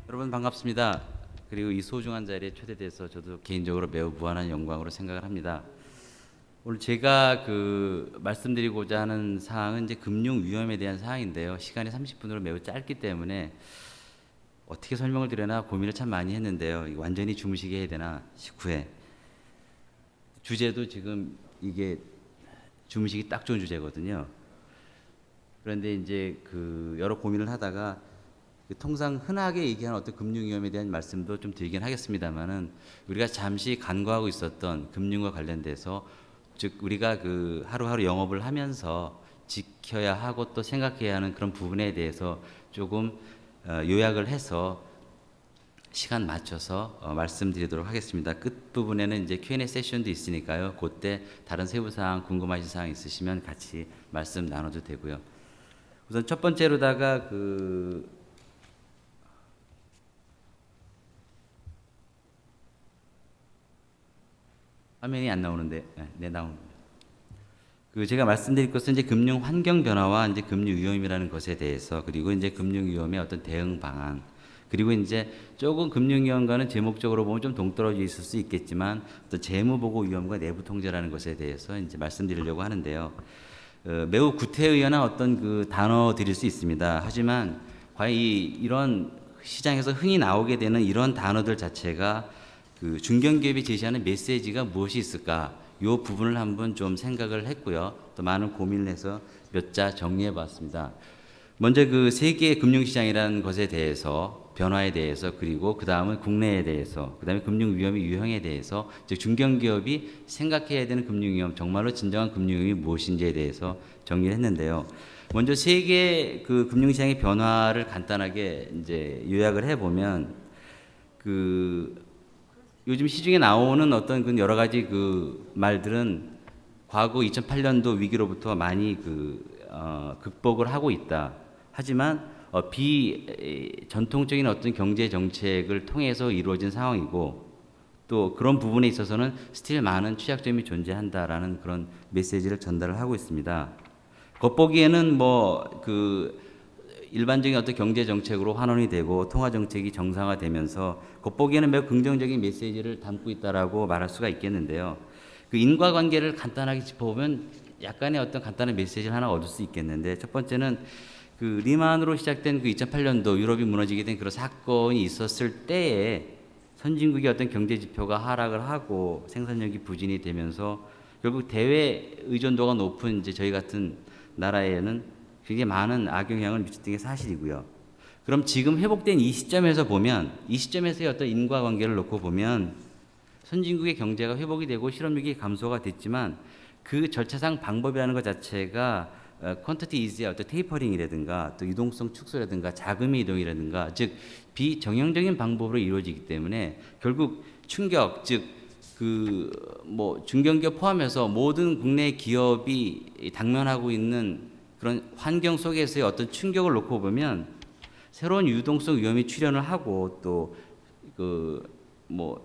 여러분 반갑습니다. 그리고 이 소중한 자리에 초대돼서 저도 개인적으로 매우 무한한 영광으로 생각을 합니다. 오늘 제가 말씀드리고자 하는 사항은 이제 금융 위험에 대한 사항인데요. 시간이 30분으로 매우 짧기 때문에 어떻게 설명을 드려나 고민을 참 많이 했는데요. 완전히 주무시게 해야 되나 식후에 주제도 지금 이게 주무시기 딱 좋은 주제거든요. 그런데 이제 여러 고민을 하다가 통상 흔하게 얘기하는 어떤 금융 위험에 대한 말씀도 좀 드리긴 하겠습니다만은 우리가 잠시 간과하고 있었던 금융과 관련돼서 즉 우리가 하루하루 영업을 하면서 지켜야 하고 또 생각해야 하는 그런 부분에 대해서 조금 요약을 해서 시간 맞춰서 말씀드리도록 하겠습니다. 끝 부분에는 이제 Q&A 세션도 있으니까요. 그때 다른 세부 사항 궁금하신 사항 있으시면 같이 말씀 나눠도 되고요. 우선 첫 번째로다가 화면이 안 나오는데, 네, 나옵니다. 제가 말씀드릴 것은 이제 금융 환경 변화와 이제 금융 위험이라는 것에 대해서, 그리고 이제 금융 위험의 어떤 대응 방안, 그리고 이제 조금 금융 위험과는 제목적으로 보면 좀 동떨어져 있을 수 있겠지만 또 재무 보고 위험과 내부 통제라는 것에 대해서 이제 말씀드리려고 하는데요. 매우 구태의연한 어떤 단어 드릴 수 있습니다. 하지만 과연 이런 시장에서 흔히 나오게 되는 이런 단어들 자체가 중견기업이 제시하는 메시지가 무엇이 있을까? 이 부분을 한번 좀 생각을 했고요. 또 많은 고민을 해서 몇 자 정리해 봤습니다. 먼저 세계 금융시장이라는 것에 대해서, 변화에 대해서, 그리고 그 다음은 국내에 대해서, 그 다음에 금융 위험의 유형에 대해서, 즉 중견기업이 생각해야 되는 금융 위험, 정말로 진정한 금융 위험이 무엇인지에 대해서 정리를 했는데요. 먼저 세계 금융시장의 변화를 간단하게 이제 요약을 해보면 요즘 시중에 나오는 어떤 여러 가지 말들은 과거 2008년도 위기로부터 많이 극복을 하고 있다. 하지만 비전통적인 어떤 경제 정책을 통해서 이루어진 상황이고 또 그런 부분에 있어서는 스틸 많은 취약점이 존재한다라는 그런 메시지를 전달을 하고 있습니다. 겉보기에는 일반적인 어떤 경제 정책으로 환원이 되고 통화 정책이 정상화되면서 겉보기에는 매우 긍정적인 메시지를 담고 있다라고 말할 수가 있겠는데요. 인과관계를 간단하게 짚어보면 약간의 어떤 간단한 메시지를 하나 얻을 수 있겠는데, 첫 번째는 리만으로 시작된 2008년도 유럽이 무너지게 된 그런 사건이 있었을 때에 선진국의 어떤 경제 지표가 하락을 하고 생산력이 부진이 되면서 결국 대외 의존도가 높은 이제 저희 같은 나라에는 굉장히 많은 악영향을 미쳤던 게 사실이고요. 그럼 지금 회복된 이 시점에서 보면, 이 시점에서의 어떤 인과관계를 놓고 보면 선진국의 경제가 회복이 되고 실업률이 감소가 됐지만 그 절차상 방법이라는 것 자체가 퀀티티 이즈의 어떤 테이퍼링이라든가 또 유동성 축소라든가 자금의 이동이라든가 즉 비정형적인 방법으로 이루어지기 때문에 결국 충격, 즉 중견기업 포함해서 모든 국내 기업이 당면하고 있는 그런 환경 속에서의 어떤 충격을 놓고 보면 새로운 유동성 위험이 출현을 하고 또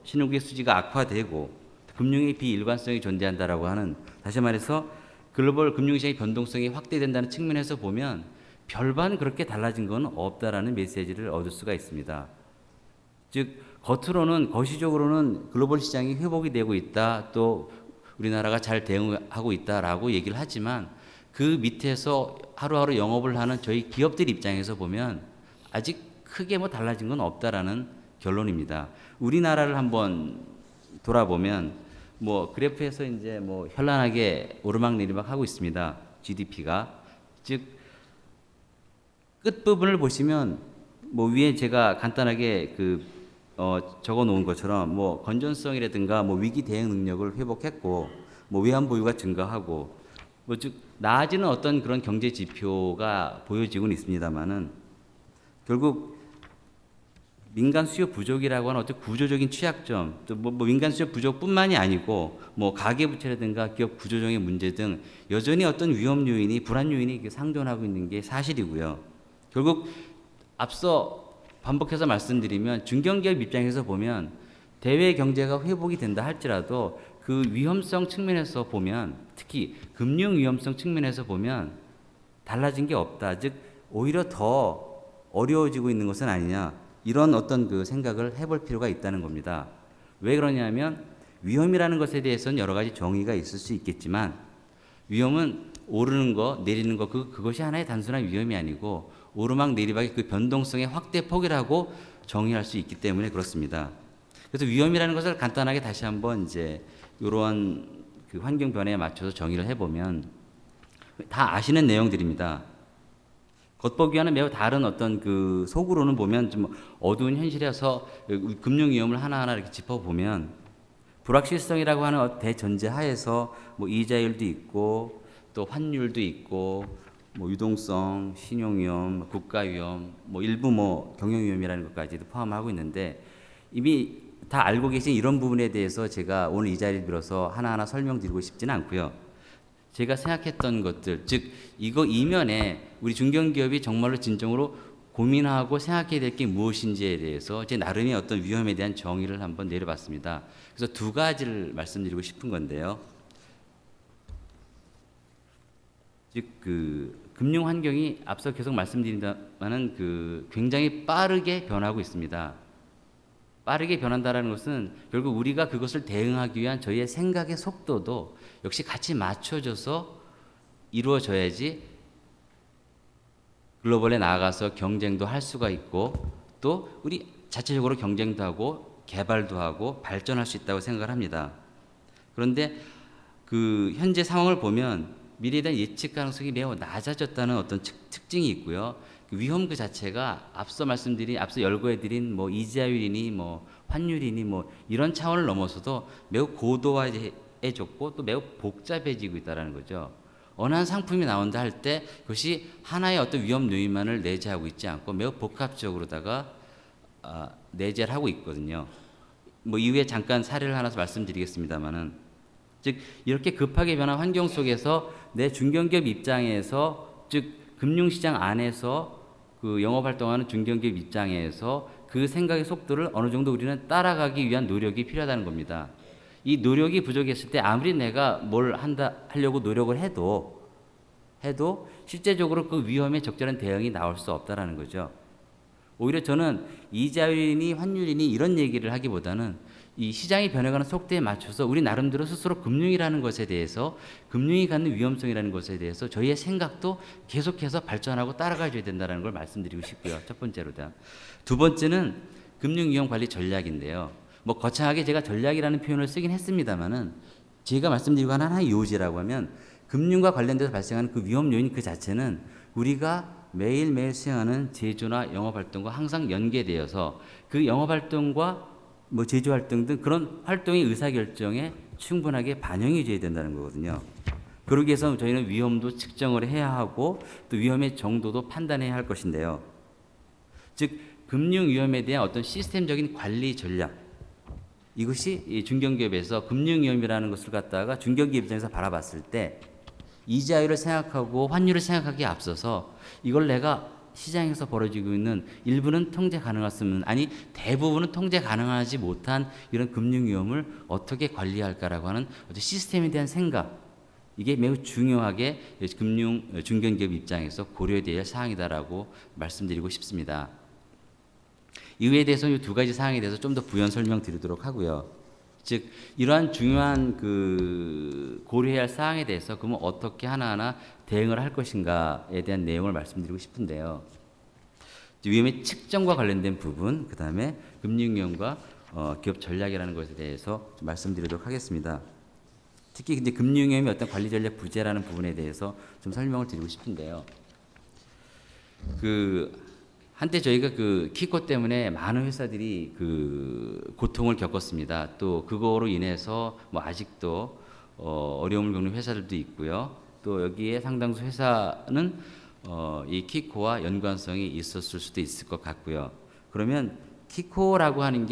신흥국의 수지가 악화되고 금융의 비일관성이 존재한다라고 하는, 다시 말해서 글로벌 금융시장의 변동성이 확대된다는 측면에서 보면 별반 그렇게 달라진 건 없다라는 메시지를 얻을 수가 있습니다. 즉 겉으로는 거시적으로는 글로벌 시장이 회복이 되고 있다, 또 우리나라가 잘 대응하고 있다라고 얘기를 하지만 그 밑에서 하루하루 영업을 하는 저희 기업들 입장에서 보면 아직 크게 달라진 건 없다라는 결론입니다. 우리나라를 한번 돌아보면 그래프에서 이제 현란하게 오르막내리막 하고 있습니다. GDP가. 즉 끝부분을 보시면 위에 제가 간단하게 적어 놓은 것처럼 건전성이라든가 위기 대응 능력을 회복했고 외환 보유가 증가하고 즉 나아지는 어떤 그런 경제 지표가 보여지고는 있습니다만은 결국 민간 수요 부족이라고 하는 어떤 구조적인 취약점, 또 민간 수요 부족뿐만이 아니고 가계 부채라든가 기업 구조적인 문제 등 여전히 어떤 위험 요인이, 불안 요인이 상존하고 있는 게 사실이고요. 결국 앞서 반복해서 말씀드리면 중견기업 입장에서 보면 대외 경제가 회복이 된다 할지라도 위험성 측면에서 보면, 특히 금융 위험성 측면에서 보면 달라진 게 없다. 즉 오히려 더 어려워지고 있는 것은 아니냐. 이런 어떤 그 생각을 해볼 필요가 있다는 겁니다. 왜 그러냐면 위험이라는 것에 대해서는 여러 가지 정의가 있을 수 있겠지만 위험은 오르는 거, 내리는 거 그것이 하나의 단순한 위험이 아니고 오르막 내리막의 그 변동성의 확대 폭이라고 정의할 수 있기 때문에 그렇습니다. 그래서 위험이라는 것을 간단하게 다시 한번 이제 이러한 그 환경 변화에 맞춰서 정의를 해보면 다 아시는 내용들입니다. 겉보기와는 매우 다른 어떤 그 속으로는 보면 좀 어두운 현실에서 금융 위험을 하나하나 이렇게 짚어보면 불확실성이라고 하는 대전제 하에서 뭐 이자율도 있고 또 환율도 있고 뭐 유동성, 신용 위험, 국가 위험, 뭐 일부 뭐 경영 위험이라는 것까지도 포함하고 있는데 이미 다 알고 계신 이런 부분에 대해서 제가 오늘 이 자리를 빌어서 하나하나 설명드리고 싶지는 않고요. 제가 생각했던 것들, 즉 이거 이면에 우리 중견기업이 정말로 진정으로 고민하고 생각해야 될 게 무엇인지에 대해서 제 나름의 어떤 위험에 대한 정의를 한번 내려봤습니다. 그래서 두 가지를 말씀드리고 싶은 건데요. 즉 그 금융 환경이 앞서 계속 말씀드린다마는 그 굉장히 빠르게 변하고 있습니다. 빠르게 변한다라는 것은 결국 우리가 그것을 대응하기 위한 저희의 생각의 속도도 역시 같이 맞춰져서 이루어져야지 글로벌에 나아가서 경쟁도 할 수가 있고 또 우리 자체적으로 경쟁도 하고 개발도 하고 발전할 수 있다고 생각을 합니다. 그런데 그 현재 상황을 보면 미래에 대한 예측 가능성이 매우 낮아졌다는 어떤 특징이 있고요. 위험 그 자체가 앞서 열거해드린 뭐 이자율이니 뭐 환율이니 뭐 이런 차원을 넘어서도 매우 고도화해졌고 또 매우 복잡해지고 있다는 거죠. 어느 한 상품이 나온다 할 때 그것이 하나의 어떤 위험 요인만을 내재하고 있지 않고 매우 복합적으로다가 내재를 하고 있거든요. 뭐 이후에 잠깐 사례를 하나 말씀드리겠습니다만은 즉 이렇게 급하게 변한 환경 속에서 내 중견기업 입장에서 즉 금융시장 안에서 그 영업 활동하는 중견기업 입장에서 그 생각의 속도를 어느 정도 우리는 따라가기 위한 노력이 필요하다는 겁니다. 이 노력이 부족했을 때 아무리 내가 뭘 하려고 노력을 해도 실제적으로 그 위험에 적절한 대응이 나올 수 없다라는 거죠. 오히려 저는 이자율이니 환율이니 이런 얘기를 하기보다는 이 시장이 변해가는 속도에 맞춰서 우리 나름대로 스스로 금융이라는 것에 대해서 금융이 갖는 위험성이라는 것에 대해서 저희의 생각도 계속해서 발전하고 따라가줘야 된다는 걸 말씀드리고 싶고요. 첫 번째로다. 두 번째는 금융위험관리 전략인데요. 뭐 거창하게 제가 전략이라는 표현을 쓰긴 했습니다만은 제가 말씀드리고 하는 하나의 요지라고 하면 금융과 관련돼서 발생하는 그 위험 요인 그 자체는 우리가 매일매일 수행하는 제조나 영업활동과 항상 연계되어서 그 영업활동과 뭐 제조활동 등 그런 활동의 의사결정에 충분하게 반영이 돼야 된다는 거거든요. 그러기 위해서 저희는 위험도 측정을 해야 하고 또 위험의 정도도 판단해야 할 것인데요. 즉 금융 위험에 대한 어떤 시스템적인 관리 전략 이것이 이 중견기업에서 금융 위험이라는 것을 갖다가 중견기업 입장에서 바라봤을 때 이자율을 생각하고 환율을 생각하기에 앞서서 이걸 내가 시장에서 벌어지고 있는 일부는 통제 가능했으면 아니 대부분은 통제 가능하지 못한 이런 금융 위험을 어떻게 관리할까라고 하는 어떤 시스템에 대한 생각 이게 매우 중요하게 금융 중견기업 입장에서 고려해야 될 사항이다라고 말씀드리고 싶습니다. 이에 대해서는 이 두 가지 사항에 대해서 좀 더 부연 설명드리도록 하고요. 즉 이러한 중요한 그 고려해야 할 사항에 대해서 그러면 어떻게 하나하나 대응을 할 것인가에 대한 내용을 말씀드리고 싶은데요. 위험의 측정과 관련된 부분, 그 다음에 금융위험과 기업 전략이라는 것에 대해서 좀 말씀드리도록 하겠습니다. 특히 이제 금융위험의 어떤 관리 전략 부재라는 부분에 대해서 좀 설명을 드리고 싶은데요. 한때 저희가 그 키코 때문에 많은 회사들이 그 고통을 겪었습니다. 또 그거로 인해서 뭐 아직도 어려움을 겪는 회사들도 있고요. 또 여기에 상당수 회사는 이 키코와 연관성이 있었을 수도 있을 것 같고요. 그러면 키코라고 하는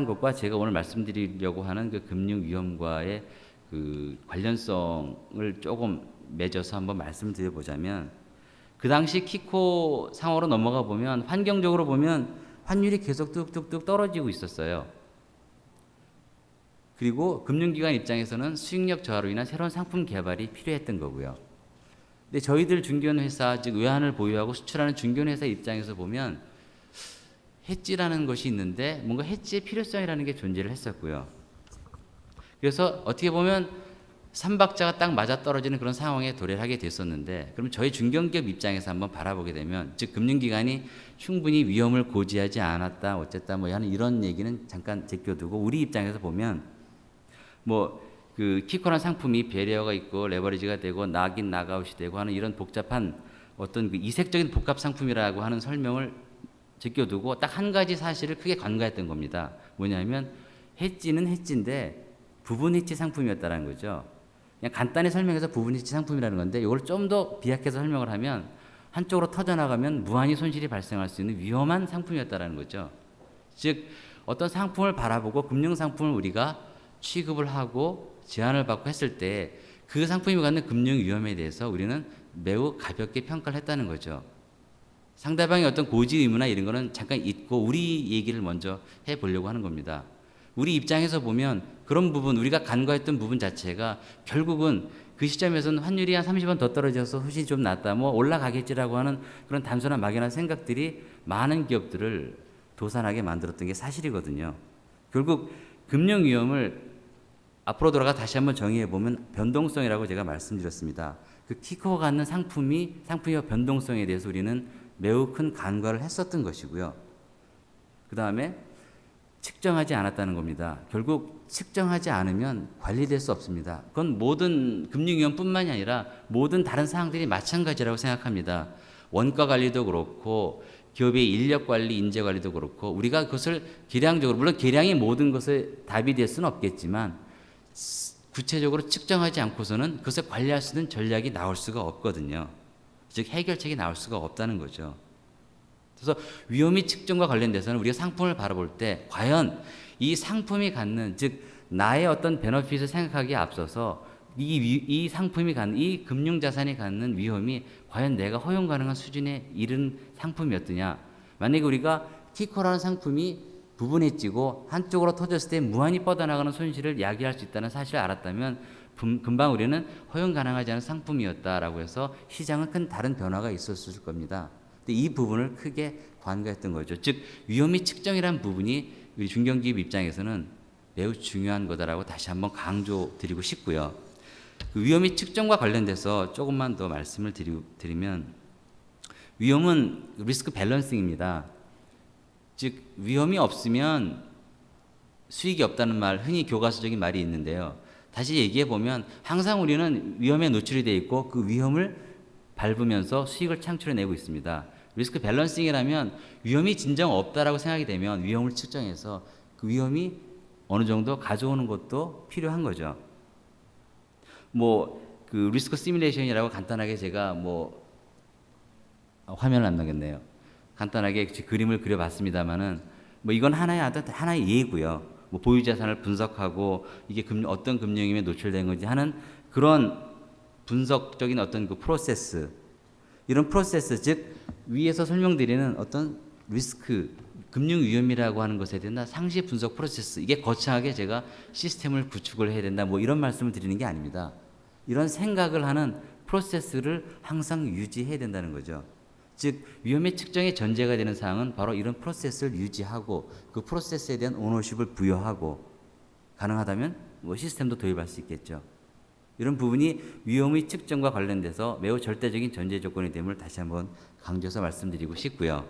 것과 제가 오늘 말씀드리려고 하는 그 금융 위험과의 그 관련성을 조금 맺어서 한번 말씀드려 보자면 그 당시 키코 상호로 넘어가 보면 환경적으로 보면 환율이 계속 뚝뚝뚝 떨어지고 있었어요. 그리고 금융기관 입장에서는 수익력 저하로 인한 새로운 상품 개발이 필요했던 거고요. 근데 저희들 중견회사 즉 외환을 보유하고 수출하는 중견회사 입장에서 보면 해지라는 것이 있는데 뭔가 해지의 필요성이라는 게 존재를 했었고요. 그래서 어떻게 보면 삼박자가 딱 맞아떨어지는 그런 상황에 도래를 하게 됐었는데, 그럼 저희 중견기업 입장에서 한번 바라보게 되면, 즉 금융기관이 충분히 위험을 고지하지 않았다 어쨌다 뭐 하는 이런 얘기는 잠깐 제껴두고, 우리 입장에서 보면 뭐 그 키코란 상품이 배리어가 있고 레버리지가 되고 낙인 낙아웃이 되고 하는 이런 복잡한 어떤 그 이색적인 복합 상품이라고 하는 설명을 제껴두고 딱 한 가지 사실을 크게 간과했던 겁니다. 뭐냐면 해지는 해지인데 부분 해지 상품이었다는 거죠. 그냥 간단히 설명해서 부분 해지 상품이라는 건데, 이걸 좀 더 비약해서 설명을 하면 한쪽으로 터져나가면 무한히 손실이 발생할 수 있는 위험한 상품이었다는 거죠. 즉 어떤 상품을 바라보고 금융 상품을 우리가 취급을 하고 제안을 받고 했을 때 그 상품이 갖는 금융 위험에 대해서 우리는 매우 가볍게 평가를 했다는 거죠. 상대방의 어떤 고지 의무나 이런 거는 잠깐 잊고 우리 얘기를 먼저 해보려고 하는 겁니다. 우리 입장에서 보면 그런 부분, 우리가 간과했던 부분 자체가 결국은 그 시점에서는 환율이 한 30원 더 떨어져서 훨씬 좀 낫다, 뭐 올라가겠지라고 하는 그런 단순한 막연한 생각들이 많은 기업들을 도산하게 만들었던 게 사실이거든요. 결국 금융 위험을 앞으로 돌아가 다시 한번 정의해 보면 변동성이라고 제가 말씀드렸습니다. 그 키코가 갖는 상품의 변동성에 대해서 우리는 매우 큰 간과를 했었던 것이고요. 그 다음에 측정하지 않았다는 겁니다. 결국 측정하지 않으면 관리될 수 없습니다. 그건 모든 금융위험뿐만이 아니라 모든 다른 사항들이 마찬가지라고 생각합니다. 원가 관리도 그렇고 기업의 인력 관리, 인재 관리도 그렇고 우리가 그것을 계량적으로, 물론 계량이 모든 것에 답이 될 수는 없겠지만 구체적으로 측정하지 않고서는 그것을 관리할 수 있는 전략이 나올 수가 없거든요. 즉 해결책이 나올 수가 없다는 거죠. 그래서 위험이 측정과 관련돼서는 우리가 상품을 바라볼 때 과연 이 상품이 갖는, 즉 나의 어떤 베너핏을 생각하기에 앞서서 이 상품이 갖는, 이 금융자산이 갖는 위험이 과연 내가 허용 가능한 수준에 이른 상품이었느냐. 만약에 우리가 키코라는 상품이 부분해지고 한쪽으로 터졌을 때 무한히 뻗어나가는 손실을 야기할 수 있다는 사실을 알았다면 금방 우리는 허용 가능하지 않은 상품이었다라고 해서 시장은 큰 다른 변화가 있었을 겁니다. 근데 이 부분을 크게 관과했던 거죠. 즉 위험이 측정이라는 부분이 우리 중견기업 입장에서는 매우 중요한 거다라고 다시 한번 강조드리고 싶고요. 그 위험이 측정과 관련돼서 조금만 더 말씀을 드리면, 위험은 리스크 밸런싱입니다. 즉 위험이 없으면 수익이 없다는 말, 흔히 교과서적인 말이 있는데요. 다시 얘기해 보면 항상 우리는 위험에 노출이 되어 있고 그 위험을 밟으면서 수익을 창출해내고 있습니다. 리스크 밸런싱이라면 위험이 진정 없다라고 생각이 되면 위험을 측정해서 그 위험이 어느 정도 가져오는 것도 필요한 거죠. 뭐 그 리스크 시뮬레이션이라고 간단하게 제가 뭐 화면을 안 나겠네요. 간단하게 그림을 그려봤습니다만은 뭐 이건 하나의 예고요. 뭐 보유 자산을 분석하고 이게 어떤 금융위험에 노출된 건지 하는 그런 분석적인 어떤 그 프로세스, 이런 프로세스, 즉 위에서 설명드리는 어떤 리스크, 금융 위험이라고 하는 것에 대한 상시 분석 프로세스, 이게 거창하게 제가 시스템을 구축을 해야 된다 뭐 이런 말씀을 드리는 게 아닙니다. 이런 생각을 하는 프로세스를 항상 유지해야 된다는 거죠. 즉 위험의 측정의 전제가 되는 사항은 바로 이런 프로세스를 유지하고 그 프로세스에 대한 오너십을 부여하고 가능하다면 뭐 시스템도 도입할 수 있겠죠. 이런 부분이 위험의 측정과 관련돼서 매우 절대적인 전제 조건이 됨을 다시 한번 강조해서 말씀드리고 싶고요.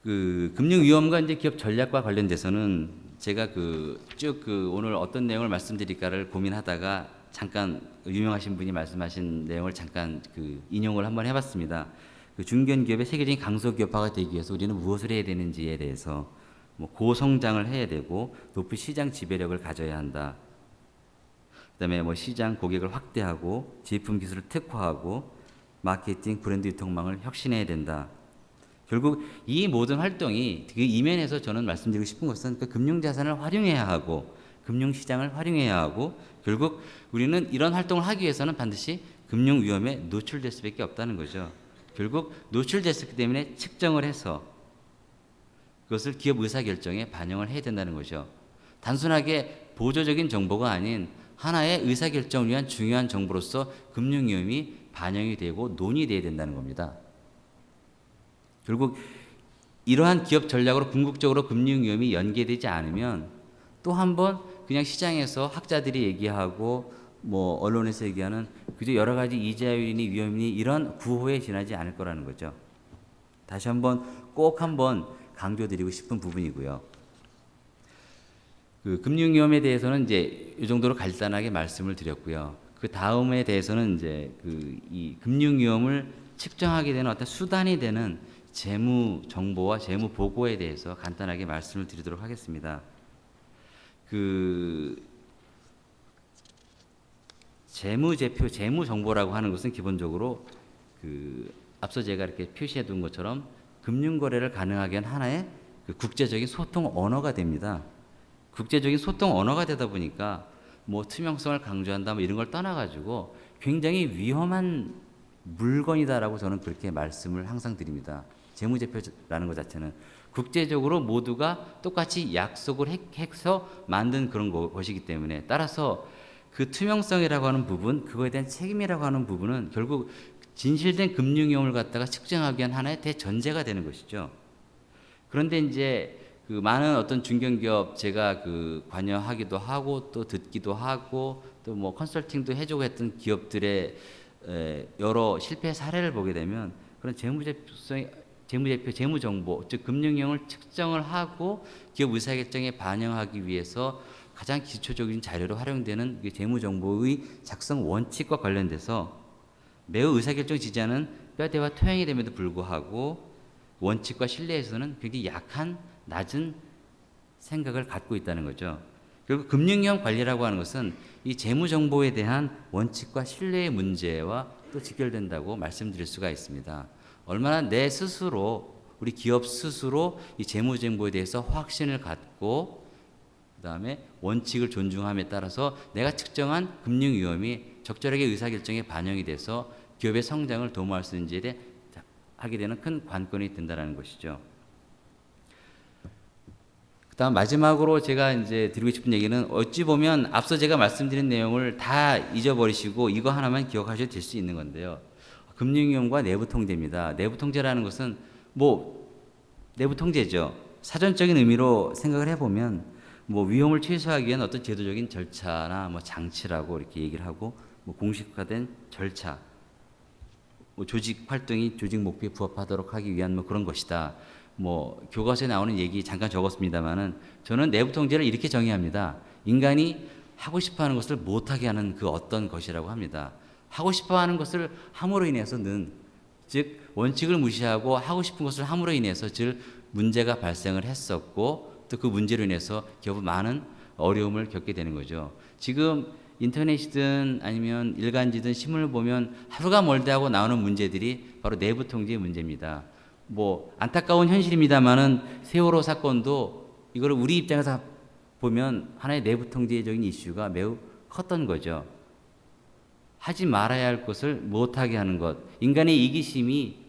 그 금융 위험과 이제 기업 전략과 관련돼서는 제가 쭉 오늘 어떤 내용을 말씀드릴까를 고민하다가 잠깐 유명하신 분이 말씀하신 내용을 잠깐 인용을 한번 해봤습니다. 그 중견기업의 세계적인 강소기업화가 되기 위해서 우리는 무엇을 해야 되는지에 대해서 뭐 고성장을 해야 되고 높은 시장 지배력을 가져야 한다. 그다음에 뭐 시장 고객을 확대하고 제품 기술을 특화하고 마케팅 브랜드 유통망을 혁신해야 된다. 결국 이 모든 활동이 그 이면에서 저는 말씀드리고 싶은 것은 그 금융자산을 활용해야 하고 금융시장을 활용해야 하고 결국 우리는 이런 활동을 하기 위해서는 반드시 금융 위험에 노출될 수밖에 없다는 거죠. 결국 노출됐기 때문에 측정을 해서 그것을 기업 의사결정에 반영을 해야 된다는 거죠. 단순하게 보조적인 정보가 아닌 하나의 의사결정을 위한 중요한 정보로서 금융 위험이 반영이 되고 논의돼야 된다는 겁니다. 결국 이러한 기업 전략으로 궁극적으로 금융 위험이 연계되지 않으면 또 한 번 그냥 시장에서 학자들이 얘기하고 뭐 언론에서 얘기하는 그저 여러 가지 이자율이니 위험이니 이런 구호에 지나지 않을 거라는 거죠. 다시 한번 꼭 한번 강조드리고 싶은 부분이고요. 그 금융 위험에 대해서는 이제 이 정도로 간단하게 말씀을 드렸고요. 그 다음에 대해서는 이제 그 이 금융 위험을 측정하게 되는 어떤 수단이 되는 재무 정보와 재무 보고에 대해서 간단하게 말씀을 드리도록 하겠습니다. 그 재무제표, 재무정보라고 하는 것은 기본적으로 그 앞서 제가 이렇게 표시해 둔 것처럼 금융거래를 가능하게 한 하나의 그 국제적인 소통 언어가 됩니다. 국제적인 소통 언어가 되다 보니까 뭐 투명성을 강조한다 뭐 이런 걸 떠나가지고 굉장히 위험한 물건이다라고 저는 그렇게 말씀을 항상 드립니다. 재무제표라는 것 자체는 국제적으로 모두가 똑같이 약속을 해서 만든 그런 것이기 때문에 따라서 그 투명성이라고 하는 부분, 그거에 대한 책임이라고 하는 부분은 결국 진실된 금융 위험을 갖다가 측정하기 위한 하나의 대전제가 되는 것이죠. 그런데 이제 그 많은 어떤 중견기업 제가 그 관여하기도 하고 또 듣기도 하고 또 뭐 컨설팅도 해주고 했던 기업들의 여러 실패 사례를 보게 되면 그런 재무제표, 재무정보, 즉 금융위험을 측정을 하고 기업 의사결정에 반영하기 위해서 가장 기초적인 자료로 활용되는 재무정보의 작성 원칙과 관련돼서 매우 의사결정 지지하는 뼈대와 토양이 됨에도 불구하고 원칙과 신뢰에서는 굉장히 약한 낮은 생각을 갖고 있다는 거죠. 결국 금융위험 관리라고 하는 것은 이 재무정보에 대한 원칙과 신뢰의 문제와 또 직결된다고 말씀드릴 수가 있습니다. 얼마나 내 스스로 우리 기업 스스로 이 재무정보에 대해서 확신을 갖고 그다음에 원칙을 존중함에 따라서 내가 측정한 금융 위험이 적절하게 의사결정에 반영이 돼서 기업의 성장을 도모할 수 있는지에 대해 하게 되는 큰 관건이 된다는 것이죠. 그다음 마지막으로 제가 이제 드리고 싶은 얘기는 어찌 보면 앞서 제가 말씀드린 내용을 다 잊어버리시고 이거 하나만 기억하셔도 될 수 있는 건데요. 금융위험과 내부통제입니다. 내부통제라는 것은 뭐 내부통제죠. 사전적인 의미로 생각을 해보면 뭐 위험을 최소화하기 위한 어떤 제도적인 절차나 뭐 장치라고 이렇게 얘기를 하고 뭐 공식화된 절차, 뭐 조직 활동이 조직 목표에 부합하도록 하기 위한 뭐 그런 것이다. 뭐 교과서에 나오는 얘기 잠깐 적었습니다만은 저는 내부 통제를 이렇게 정의합니다. 인간이 하고 싶어하는 것을 못하게 하는 그 어떤 것이라고 합니다. 하고 싶어하는 것을 함으로 인해서는 즉 원칙을 무시하고 하고 싶은 것을 함으로 인해서 즉 문제가 발생을 했었고 또 그 문제로 인해서 기업은 많은 어려움을 겪게 되는 거죠. 지금 인터넷이든 아니면 일간지든 신문을 보면 하루가 멀다 하고 나오는 문제들이 바로 내부 통제의 문제입니다. 뭐 안타까운 현실입니다만은 세월호 사건도 이거를 우리 입장에서 보면 하나의 내부 통제적인 이슈가 매우 컸던 거죠. 하지 말아야 할 것을 못하게 하는 것. 인간의 이기심이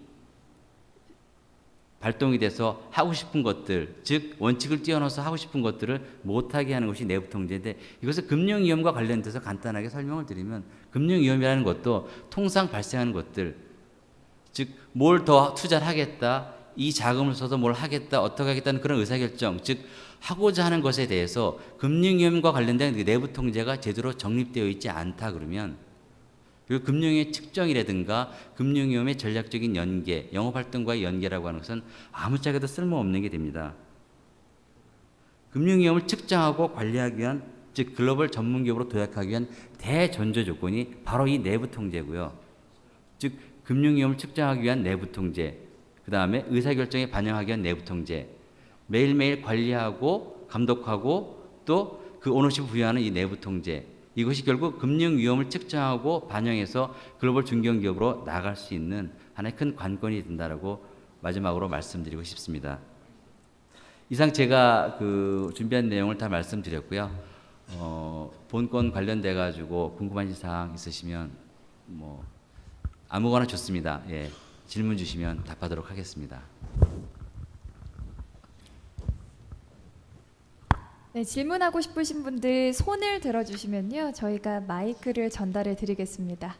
발동이 돼서 하고 싶은 것들, 즉 원칙을 뛰어넘어서 하고 싶은 것들을 못하게 하는 것이 내부 통제인데 이것을 금융위험과 관련돼서 간단하게 설명을 드리면 금융위험이라는 것도 통상 발생하는 것들, 즉 뭘 더 투자를 하겠다, 이 자금을 써서 뭘 하겠다, 어떻게 하겠다는 그런 의사결정, 즉 하고자 하는 것에 대해서 금융위험과 관련된 내부 통제가 제대로 정립되어 있지 않다 그러면 그리고 금융의 측정이라든가 금융위험의 전략적인 연계, 영업활동과의 연계라고 하는 것은 아무짝에도 쓸모없는 게 됩니다. 금융위험을 측정하고 관리하기 위한 즉 글로벌 전문기업으로 도약하기 위한 대전제 조건이 바로 이 내부 통제고요. 즉 금융위험을 측정하기 위한 내부 통제, 그 다음에 의사결정에 반영하기 위한 내부 통제, 매일매일 관리하고 감독하고 또 그 오너십을 부여하는 이 내부 통제, 이것이 결국 금융 위험을 측정하고 반영해서 글로벌 중견기업으로 나갈 수 있는 하나의 큰 관건이 된다라고 마지막으로 말씀드리고 싶습니다. 이상 제가 그 준비한 내용을 다 말씀드렸고요. 본건 관련돼 가지고 궁금하신 사항 있으시면 뭐 아무거나 좋습니다. 예, 질문 주시면 답하도록 하겠습니다. 네, 질문하고 싶으신 분들 손을 들어주시면요, 저희가 마이크를 전달해 드리겠습니다.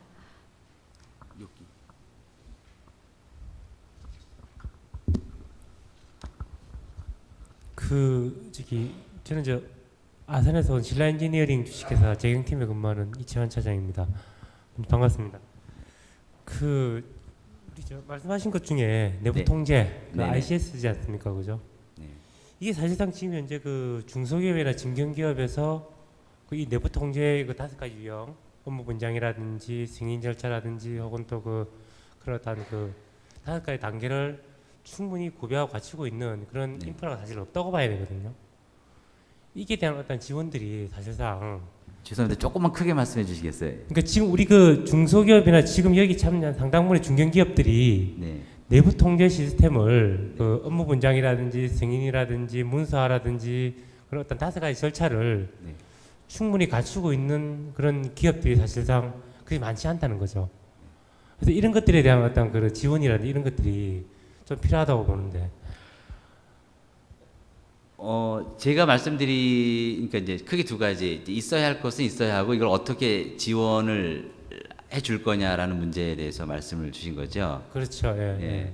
저는 아산에서 온 신라 엔지니어링 주식회사 재경팀에 근무하는 이채환 차장입니다. 반갑습니다. 우리 말씀하신 것 중에 내부 네. 통제, 네네. ICS지 않습니까, 그죠? 네. 이게 사실상 지금 현재 중소기업이나 중견기업에서 이 내부 통제 5가지 유형, 업무 분장이라든지 승인 절차라든지 혹은 또 그런 어떤 5가지 단계를 충분히 구비하고 갖추고 있는 그런 네. 인프라가 사실 없다고 봐야 되거든요. 이게 대한 어떤 지원들이 사실상 죄송한데 조금만 크게 말씀해 주시겠어요? 그러니까 지금 우리 중소기업이나 지금 여기 참여한 상당분의 중견기업들이 네. 내부 통제 시스템을 업무 분장이라든지 승인이라든지 문서화라든지 그런 어떤 5가지 절차를 네. 충분히 갖추고 있는 그런 기업들이 사실상 그렇게 많지 않다는 거죠. 그래서 이런 것들에 대한 어떤 그런 지원이라든지 이런 것들이 좀 필요하다고 보는데. 제가 말씀드리니까 이제 크게 2가지 이제 있어야 할 것은 있어야 하고 이걸 어떻게 지원을 해줄 거냐라는 문제에 대해서 말씀을 주신 거죠. 그렇죠. 예. 예.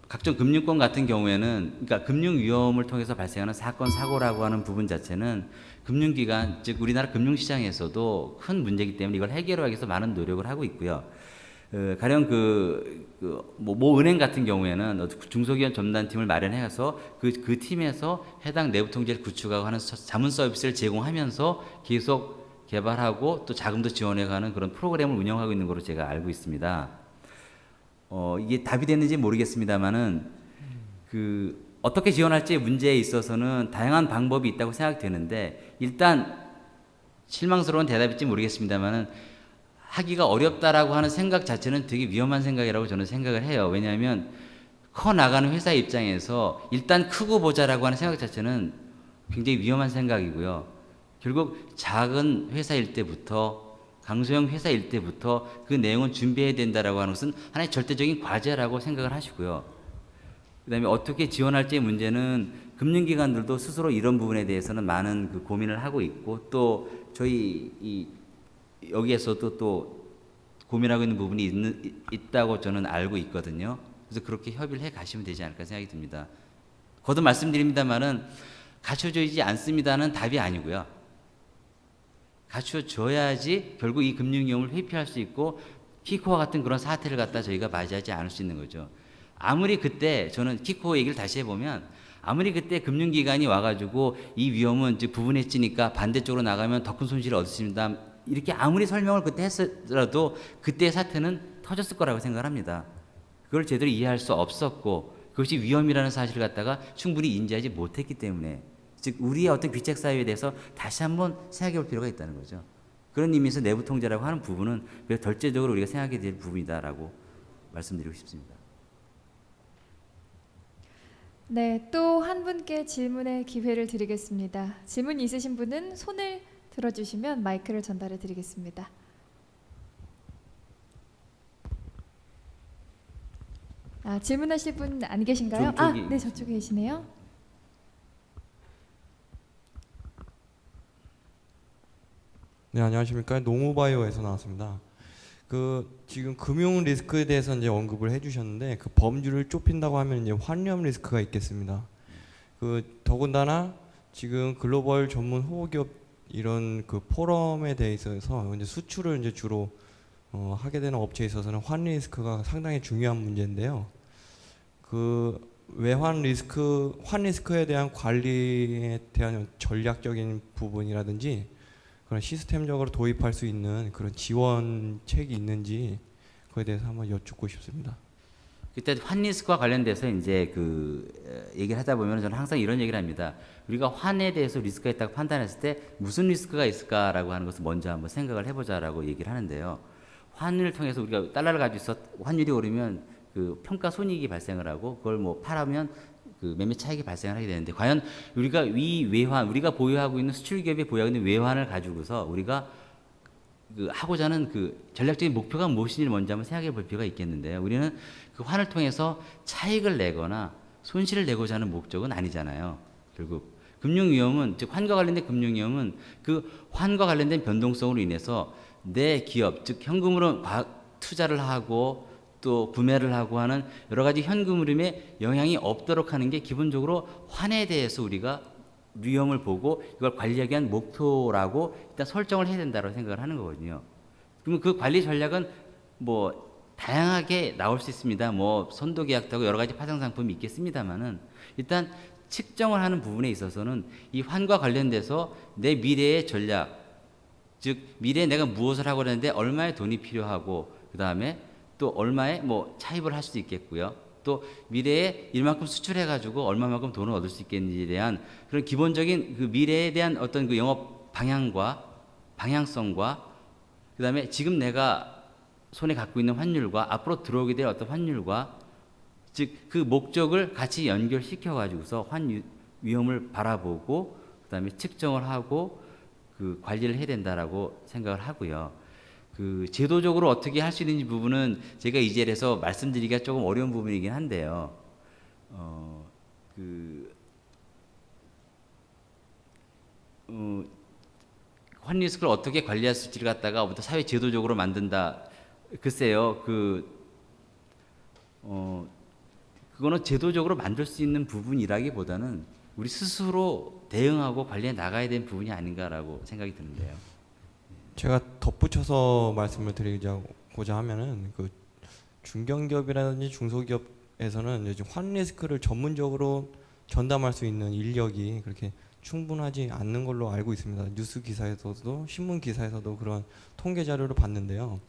각종 금융권 같은 경우에는 그러니까 금융 위험을 통해서 발생하는 사건 사고라고 하는 부분 자체는 금융기관 즉 우리나라 금융시장에서도 큰 문제이기 때문에 이걸 해결하기 위해서 많은 노력을 하고 있고요. 가령 모 은행 같은 경우에는 중소기업 전담팀을 마련해서 그 팀에서 해당 내부 통제를 구축하고 하는 자문 서비스를 제공하면서 계속 개발하고 또 자금도 지원해가는 그런 프로그램을 운영하고 있는 걸로 제가 알고 있습니다. 이게 답이 됐는지 모르겠습니다만은 어떻게 지원할지 문제에 있어서는 다양한 방법이 있다고 생각되는데 일단 실망스러운 대답일지 모르겠습니다만은 하기가 어렵다라고 하는 생각 자체는 되게 위험한 생각이라고 저는 생각을 해요. 왜냐하면 커 나가는 회사 입장에서 일단 크고 보자라고 하는 생각 자체는 굉장히 위험한 생각이고요. 결국 작은 회사일 때부터 강소형 회사일 때부터 그 내용은 준비해야 된다라고 하는 것은 하나의 절대적인 과제라고 생각을 하시고요. 그다음에 어떻게 지원할지의 문제는 금융기관들도 스스로 이런 부분에 대해서는 많은 고민을 하고 있고 또 저희 여기에서도 또 고민하고 있는 부분이 있다고 저는 알고 있거든요. 그래서 그렇게 협의를 해 가시면 되지 않을까 생각이 듭니다. 거듭 말씀드립니다만은 갖춰지지 않습니다는 답이 아니고요. 갖춰줘야지 결국 이 금융위험을 회피할 수 있고 키코와 같은 그런 사태를 갖다 저희가 맞이하지 않을 수 있는 거죠. 아무리 그때 저는 키코 얘기를 다시 해보면 아무리 그때 금융기관이 와가지고 이 위험은 부분해지니까 반대쪽으로 나가면 더 큰 손실을 얻을 수 있습니다. 이렇게 아무리 설명을 그때 했더라도 그때의 사태는 터졌을 거라고 생각을 합니다. 그걸 제대로 이해할 수 없었고 그것이 위험이라는 사실을 갖다가 충분히 인지하지 못했기 때문에 즉 우리의 어떤 귀책 사유에 대해서 다시 한번 생각해 볼 필요가 있다는 거죠. 그런 의미에서 내부 통제라고 하는 부분은 매우 절제적으로 우리가 생각해야 될 부분이다라고 말씀드리고 싶습니다. 네, 또 한 분께 질문의 기회를 드리겠습니다. 질문 있으신 분은 손을 들어주시면 마이크를 전달해 드리겠습니다. 질문하실 분 안 계신가요? 네, 저쪽에 계시네요. 네, 안녕하십니까. 노모바이오에서 나왔습니다. 지금 금융 리스크에 대해서 이제 언급을 해주셨는데 그 범주를 좁힌다고 하면 이제 환위험 리스크가 있겠습니다. 더군다나 지금 글로벌 전문 호기업 이런 포럼에 대해서 이제 수출을 이제 주로 하게 되는 업체에 있어서는 환 리스크가 상당히 중요한 문제인데요. 외환 환 리스크에 대한 관리에 대한 전략적인 부분이라든지 그런 시스템적으로 도입할 수 있는 그런 지원책이 있는지 그에 대해서 한번 여쭙고 싶습니다. 그때 환 리스크와 관련돼서 이제 얘기를 하다 보면 저는 항상 이런 얘기를 합니다. 우리가 환에 대해서 리스크가 있다고 판단했을 때 무슨 리스크가 있을까라고 하는 것을 먼저 한번 생각을 해보자라고 얘기를 하는데요. 환을 통해서 우리가 달러를 가지고 있어 환율이 오르면 평가 손익이 발생을 하고 그걸 팔하면 매매 차익이 발생을 하게 되는데 과연 우리가 우리가 보유하고 있는 수출기업이 보유하고 있는 외환을 가지고서 우리가 하고자 하는 전략적인 목표가 무엇인지를 먼저 한번 생각해 볼 필요가 있겠는데요. 우리는 환을 통해서 차익을 내거나 손실을 내고자 하는 목적은 아니잖아요. 결국 금융위험은 즉 환과 관련된 금융위험은 환과 관련된 변동성으로 인해서 내 기업 즉 현금으로 투자를 하고 또 구매를 하고 하는 여러 가지 현금 흐름에 영향이 없도록 하는 게 기본적으로 환에 대해서 우리가 위험을 보고 이걸 관리하기 위한 목표라고 일단 설정을 해야 된다고 생각을 하는 거거든요. 그러면 그 관리 전략은 뭐 다양하게 나올 수 있습니다. 뭐 선도 계약도 하고 여러 가지 파생 상품이 있겠습니다만은 일단 측정을 하는 부분에 있어서는 이 환과 관련돼서 내 미래의 전략, 즉 미래에 내가 무엇을 하고 있는데 얼마의 돈이 필요하고 그 다음에 또 얼마의 뭐 차입을 할 수도 있겠고요. 또 미래에 이만큼 수출해 가지고 얼마만큼 돈을 얻을 수 있겠는지에 대한 그런 기본적인 그 미래에 대한 어떤 그 영업 방향과 방향성과 그 다음에 지금 내가 손에 갖고 있는 환율과 앞으로 들어오게 될 어떤 환율과 즉 그 목적을 같이 연결시켜 가지고서 환 위험을 바라보고 그다음에 측정을 하고 그 관리를 해야 된다라고 생각을 하고요. 그 제도적으로 어떻게 할 수 있는지 부분은 제가 이 자리에서 말씀드리기가 조금 어려운 부분이긴 한데요. 환 리스크를 어떻게 관리할 수 있지를 갖다가 어떤 사회 제도적으로 만든다. 글쎄요, 그거는 제도적으로 만들 수 있는 부분이라기보다는 우리 스스로 대응하고 관리해 나가야 되는 부분이 아닌가라고 생각이 드는데요. 제가 덧붙여서 말씀을 드리고자 하면은 그 중견기업이라든지 중소기업에서는 이제 환 리스크를 전문적으로 전담할 수 있는 인력이 그렇게 충분하지 않는 걸로 알고 있습니다. 뉴스 기사에서도 신문 기사에서도 그런 통계 자료를 봤는데요.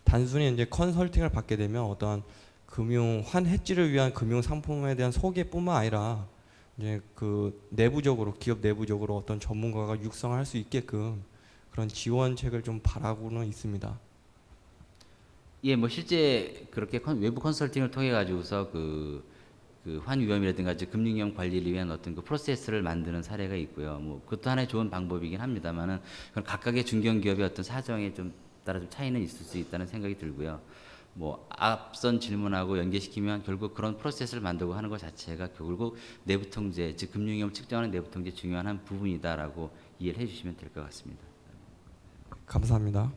단순히 이제 컨설팅을 받게 되면 어떠한 금융 환 해지를 위한 금융 상품에 대한 소개뿐만 아니라 이제 그 내부적으로 기업 내부적으로 어떤 전문가가 육성할 수 있게끔 그런 지원책을 좀 바라고는 있습니다. 예, 뭐 실제 그렇게 외부 컨설팅을 통해 가지고서 그 환 위험이라든가 금융위험 관리를 위한 어떤 그 프로세스를 만드는 사례가 있고요. 뭐 그것도 하나의 좋은 방법이긴 합니다만은 그건 각각의 중견기업의 어떤 사정에 좀 따라 좀 차이는 있을 수 있다는 생각이 들고요. 뭐 앞선 질문하고 연계시키면 결국 그런 프로세스를 만들고 하는 것 자체가 결국 내부 통제, 즉 금융위험을 측정하는 내부 통제 중요한 한 부분이다라고 이해를 해주시면 될 것 같습니다. 감사합니다.